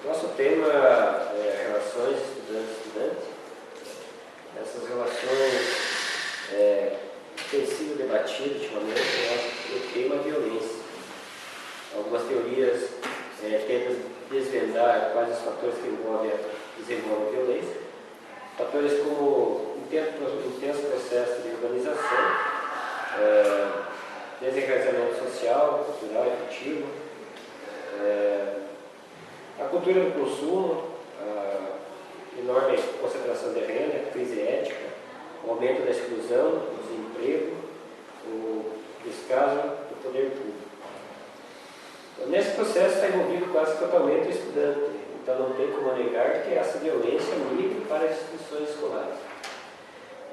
Nosso tema é relações estudante-estudante. Essas relações têm sido debatidas ultimamente, o tema é violência. Algumas teorias tentam desvendar quais os fatores que desenvolvem a violência. Fatores como intenso processo de urbanização, desenraizamento social, cultural e afetivo, a cultura do consumo, a enorme concentração de renda, a crise ética, o aumento da exclusão, o desemprego, o descaso do poder público. Nesse processo está envolvido quase totalmente o estudante, então não tem como negar que essa violência migre para as instituições escolares.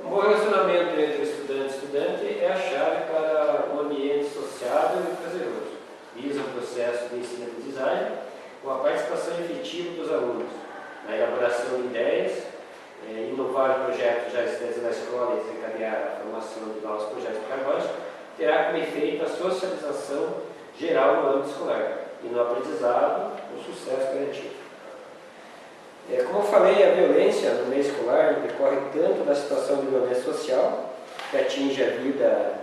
Um bom relacionamento entre o estudante e estudante é a chave para um ambiente sociável e prazeroso. Visa um processo de ensino-aprendizagem com a participação efetiva dos alunos na elaboração de ideias, inovar projetos já existentes na escola e desencadear a formação de novos projetos pedagógicos, terá como efeito a socialização geral no âmbito escolar e no aprendizado o sucesso garantido. Como eu falei, a violência no meio escolar decorre tanto da situação de violência social, que atinge a vida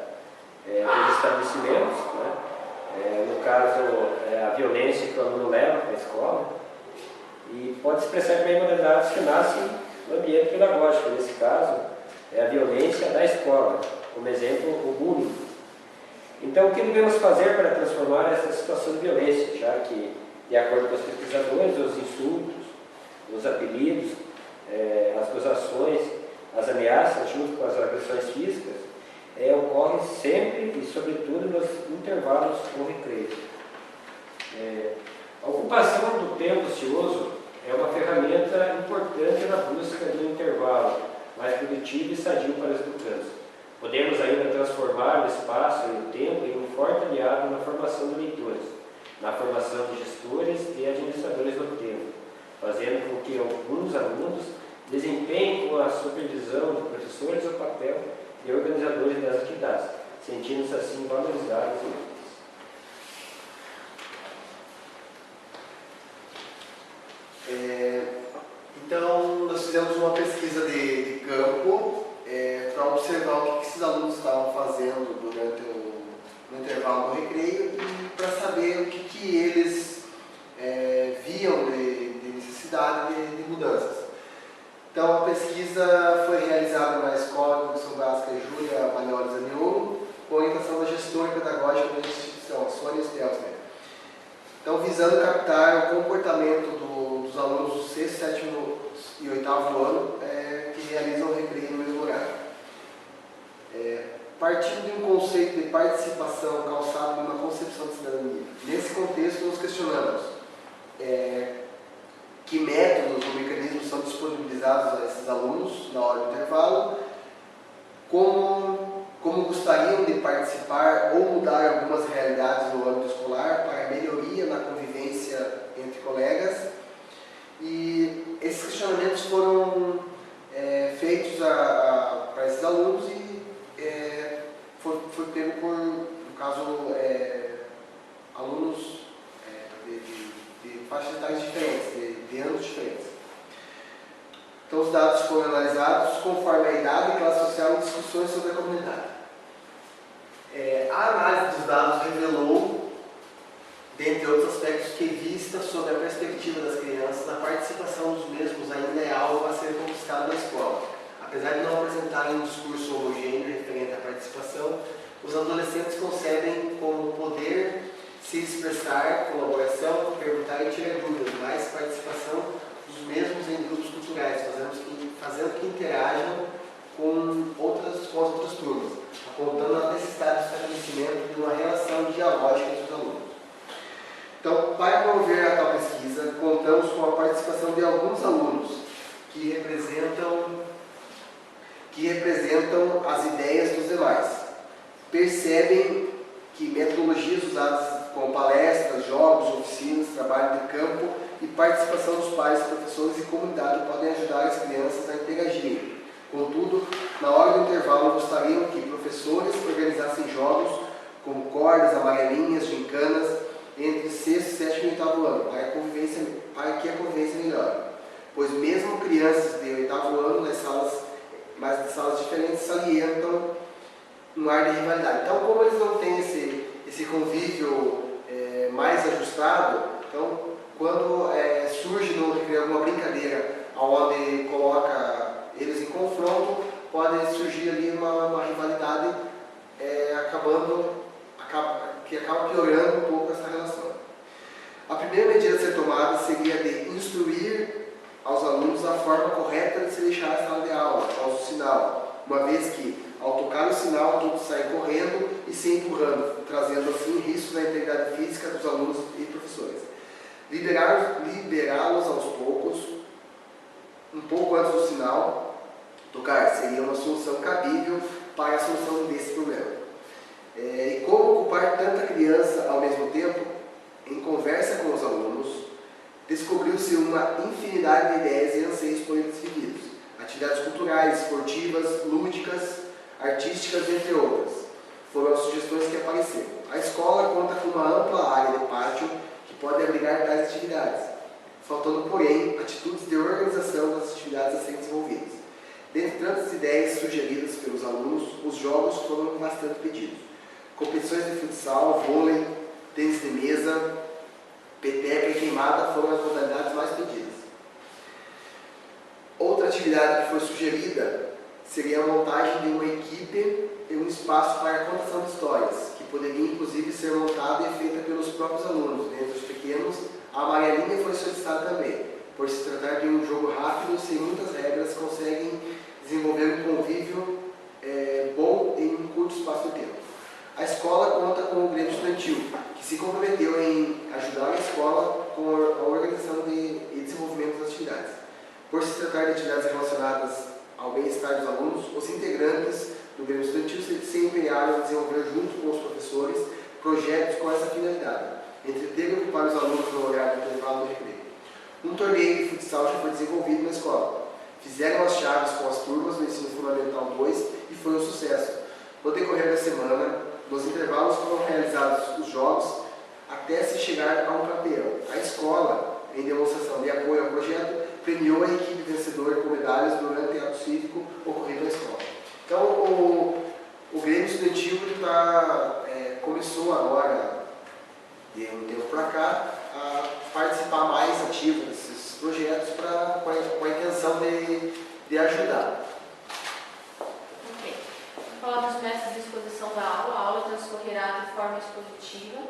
dos estabelecimentos, né? No caso, a violência que o aluno leva para a escola, e pode expressar também modalidades que nascem no ambiente pedagógico. Nesse caso, é a violência da escola, como exemplo, o bullying. Então, o que devemos fazer para transformar essa situação de violência, já que, de acordo com os pesquisadores, os insultos, os apelidos, as gozações, as ameaças, junto com as agressões físicas, ocorrem sempre e, sobretudo, nos intervalos ou recreios. A ocupação do tempo ocioso é uma ferramenta importante na busca de um intervalo mais produtivo e sadio para os educandos. Podemos ainda transformar o espaço e o tempo em um forte aliado na formação de leitores, na formação de gestores e administradores do tempo, fazendo com que alguns alunos desempenhem com a supervisão de professores o papel de organizadores das atividades, sentindo-se assim valorizados e úteis. Então, nós fizemos uma pesquisa de campo para observar o que esses alunos estavam fazendo durante no intervalo do recreio e para saber o que eles viam de necessidade de mudanças. Então, a pesquisa foi realizada na Escola de Educação Básica Júlia Palhares Zaniolo, com orientação da gestora pedagógica da instituição, a Sônia Stelzner. Então, visando captar o comportamento dos alunos do 6º, 7º e 8º ano que realizam o recreio no mesmo horário. Partindo de um conceito de participação calçado numa concepção de cidadania. Nesse contexto, nos questionamos que métodos ou mecanismos são disponibilizados a esses alunos na hora do intervalo, como gostariam de participar ou mudar algumas realidades no âmbito escolar para melhoria na convivência entre colegas. E esses questionamentos foram feitos para esses alunos e foi pego por, no caso, alunos de faixas etárias diferentes, de anos diferentes. Então, os dados foram analisados conforme a idade, classe social e discussões sobre a comunidade. A análise dos dados revelou, dentre outros aspectos, que vista sobre a perspectiva das crianças, a participação dos mesmos ainda é algo a ser conquistado na escola. Apesar de não apresentarem um discurso homogêneo referente à participação, os adolescentes concebem como poder se expressar, colaboração, perguntar e tirar dúvidas, mais participação dos mesmos em grupos culturais, fazendo que interajam com as outras turmas, apontando a necessidade de estabelecimento de uma relação dialógica entre os alunos. Então, para promover a tal pesquisa, contamos com a participação de alguns alunos que representam as ideias dos demais. Percebem que metodologias usadas como palestras, jogos, oficinas, trabalho de campo e participação dos pais, professores e comunidade podem ajudar as crianças a interagirem. Contudo, na hora do intervalo, gostariam que professores organizassem jogos como cordas, amarelinhas, gincanas, entre 6º, 7º e 8º ano, para que a ano, pois mesmo crianças de 8º ano, mas de salas diferentes, salientam um ar de rivalidade. Então, como eles não têm esse convívio mais ajustado, então, quando surge no recreio alguma brincadeira onde coloca eles em confronto, pode surgir ali uma rivalidade que acaba piorando um pouco essa relação. A primeira medida a ser tomada seria de instruir aos alunos a forma correta de se deixar a sala de aula, após o sinal, uma vez que, ao tocar o sinal, todos saem correndo e se empurrando, trazendo assim riscos à integridade física dos alunos e professores. Liberá-los aos poucos, um pouco antes do sinal tocar, seria uma solução cabível para a solução desse problema. E como ocupar tanta criança ao mesmo tempo? Em conversa com os alunos, descobriu-se uma infinidade de ideias e anseios por eles vividos. Atividades culturais, esportivas, lúdicas, artísticas, entre outras. Foram as sugestões que apareceram. A escola conta com uma ampla área de pátio que pode abrigar tais atividades, faltando, porém, atitudes de organização das atividades a serem desenvolvidas. Dentre tantas ideias sugeridas pelos alunos, os jogos foram bastante pedidos. Competições de futsal, vôlei, tênis de mesa, peteca e queimada foram as modalidades mais pedidas. Outra atividade que foi sugerida seria a montagem de uma equipe e um espaço para a contação de histórias, que poderia inclusive ser montada e feita pelos próprios alunos. Dentre os pequenos, a amarelinha foi solicitada também, por se tratar de um jogo rápido, sem muitas regras, conseguem desenvolver um convívio bom em um curto espaço de tempo. A escola conta com o Grêmio Estudantil, que se comprometeu em ajudar a escola com a organização e desenvolvimento das atividades. Por se tratar de atividades relacionadas ao bem-estar dos alunos, os integrantes do Grêmio Estudantil se empenharam em desenvolver, junto com os professores, projetos com essa finalidade: entreter e ocupar os alunos no horário do intervalo do recreio. Um torneio de futsal já foi desenvolvido na escola. Fizeram as chaves com as turmas do Ensino Fundamental 2 e foi um sucesso. No decorrer da semana, nos intervalos foram realizados os jogos até se chegar a um campeão. A escola, em demonstração de apoio ao projeto, premiou a equipe vencedora com medalhas durante o ato cívico ocorrido na escola. Então, o Grêmio Estudantil começou agora, de um tempo para cá, a participar mais ativo desses projetos com a intenção de ajudar. Ok. Falar dos métodos de exposição da aula. A aula transcorrerá de forma expositiva.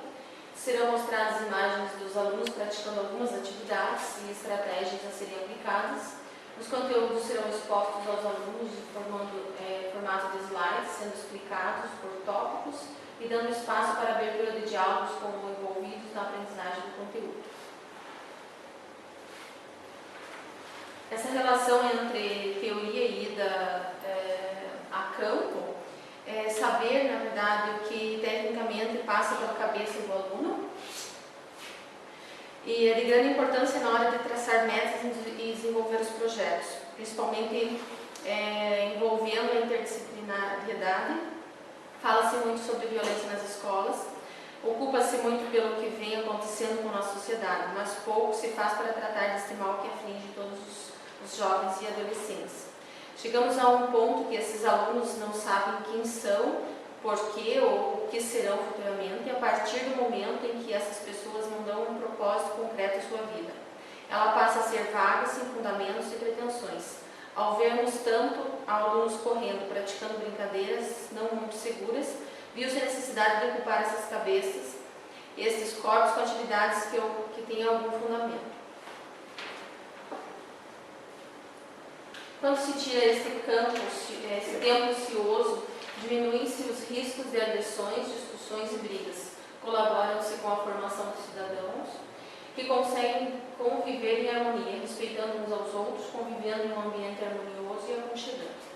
Serão mostradas imagens dos alunos praticando algumas atividades e estratégias a serem aplicadas. Os conteúdos serão expostos aos alunos de formato de slides, sendo explicados por tópicos e dando espaço para a abertura de diálogos com os envolvidos na aprendizagem do conteúdo. Essa relação entre teoria e ida a campo é saber, na verdade, o que tecnicamente passa pela cabeça do aluno, e é de grande importância na hora de traçar metas e desenvolver os projetos, principalmente envolvendo a interdisciplinariedade. Fala-se muito sobre violência nas escolas, ocupa-se muito pelo que vem acontecendo com a nossa sociedade, mas pouco se faz para tratar deste mal que aflige todos os jovens e adolescentes. Chegamos a um ponto que esses alunos não sabem quem são, por quê ou o que serão futuramente, a partir do momento em que essas pessoas não dão um propósito concreto à sua vida. Ela passa a ser vaga, sem fundamentos e pretensões. Ao vermos tanto alunos correndo, praticando brincadeiras não muito seguras, viu-se a necessidade de ocupar essas cabeças, esses corpos com atividades que têm algum fundamento. Quando se tira esse tempo ocioso, diminuem-se os riscos de agressões, discussões e brigas. Colaboram-se com a formação de cidadãos que conseguem conviver em harmonia, respeitando uns aos outros, convivendo em um ambiente harmonioso e aconchegante.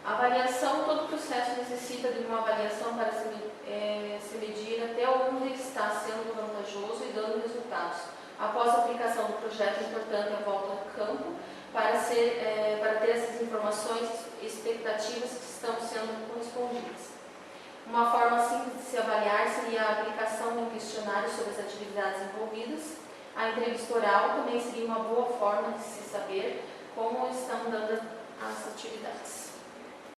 A avaliação, todo processo necessita de uma avaliação para se medir até onde está sendo vantajoso e dando resultados. Após a aplicação do projeto, é importante a volta ao campo para ter essas informações e expectativas que estão sendo correspondidas. Uma forma simples de se avaliar seria a aplicação de um questionário sobre as atividades envolvidos. A entrevista oral também seria uma boa forma de se saber como estão dando as atividades.